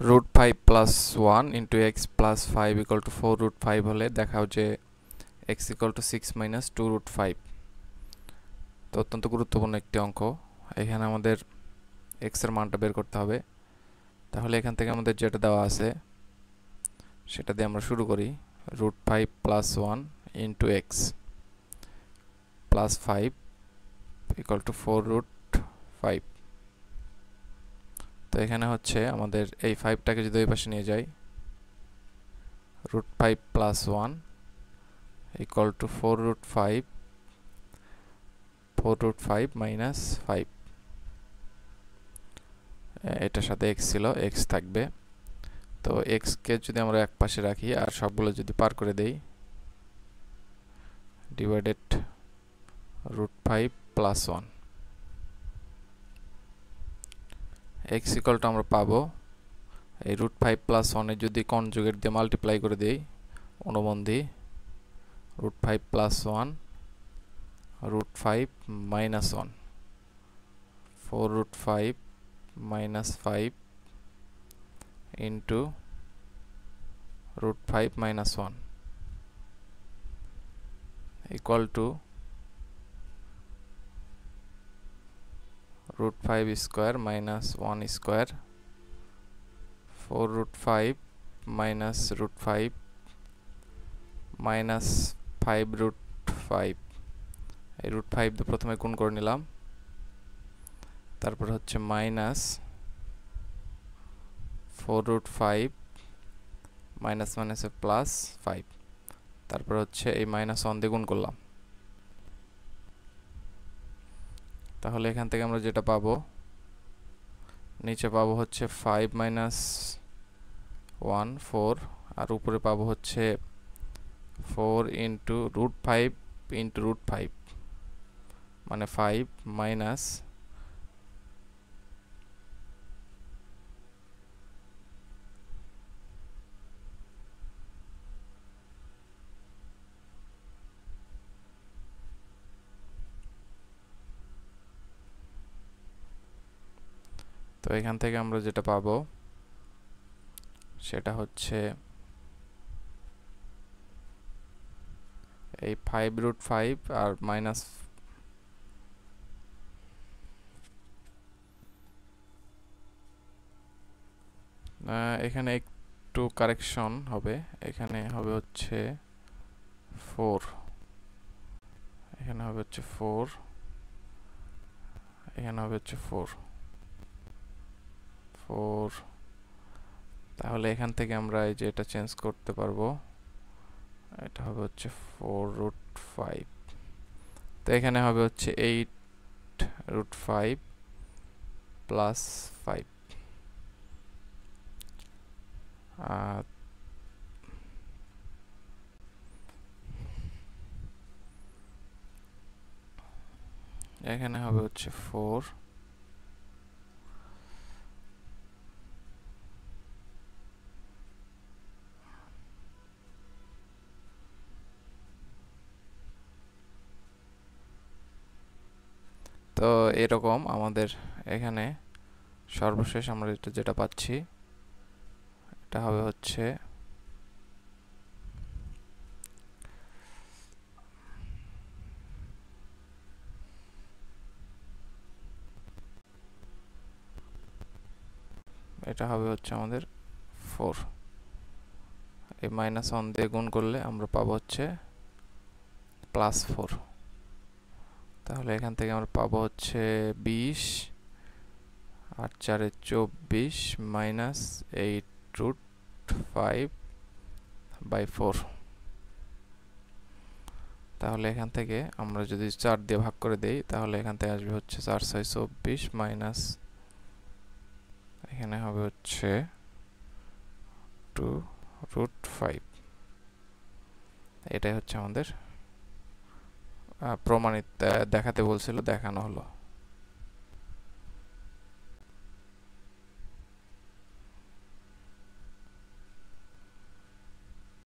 root 5 plus 1 into x plus 5 equal to 4 root 5 হলে দেখাও যে x equal to 6 minus 2 root 5। তো অত্যন্ত গুরুত্বপূর্ণ একটি অঙ্ক। এখানে আমাদের x এর মানটা বের করতে হবে। তাহলে এখান থেকে আমাদের যেটা দেওয়া আছে সেটা দিয়ে আমরা শুরু করি। root 5 plus 1 into x plus 5 equal to 4 root 5। তো এখানে হচ্ছে আমাদের এই 5টাকে যদি ওই পাশে নিয়ে যাই, root 5 plus 1 equal to 4 root 5 minus 5। এটার সাথে x ছিল, x থাকবে। তো x কে যদি আমরা এক পাশে রাখি আর সবগুলো যদি পার করে দেই, divided root 5 plus 1 x equal to আমরা পাবো এই root 5 plus 1 এর যদি কনজুগেট দিয়ে মাল্টিপ্লাই করে দেই, অনুবন্ধী root 5 plus 1 root 5 minus 1 4 root 5 minus 5 into root 5 minus 1 equal to root 5 square minus 1 square 4 root 5 minus root 5 minus 5 root 5। এই root 5 দিয়ে প্রথমে গুণ করে নিলাম, তারপর হচ্ছে মাইনাস 4 root 5 মাইনাস মাইনাসে প্লাস 5, তারপর হচ্ছে এই মাইনাস 1 দিয়ে গুণ করলাম। তাহলে এখান থেকে আমরা যেটা পাবো, নিচে পাবো হচ্ছে 5 minus 1 4, আর উপরে পাবো হচ্ছে 4 into root 5 into root 5 মানে 5 মাইনাস তো এখান থেকে আমরা যেটা পাবো সেটা হচ্ছে এই 5 root 5 আর মাইনাস এখানে একটু কারেকশন হবে, এখানে হবে হচ্ছে 4, এখানে হবে হচ্ছে 4, এখানে হবে হচ্ছে 4। তাহলে এখান থেকে আমরা এই যে এটা চেঞ্জ করতে পারবো, এটা হবে হচ্ছে 4 root 5। তো এখানে হবে হচ্ছে 8 root 5 প্লাস 5। এখানে হবে হচ্ছে 4, তো এরকম আমাদের এখানে সর্বশেষ আমরা যেটা পাচ্ছি এটা হবে হচ্ছে এটা হবে হচ্ছে আমাদের 4, এই মাইনাস 1 দিয়ে গুণ করলে আমরা পাবো হচ্ছে প্লাস 4। তাহলে এখান থেকে আমরা পাবো হচ্ছে 20 আর 4 এ 24 মাইনাস 8 root 5 by 4। তাহলে এখান থেকে আমরা যদি 4 দিয়ে ভাগ করে দেই তাহলে এখান থেকে আসবে হচ্ছে 4 6 24 মাইনাস এখানে হবে হচ্ছে 2 root 5। এটাই হচ্ছে আমাদের প্রমাণিত, দেখাতে বলছিল, দেখানো হলো।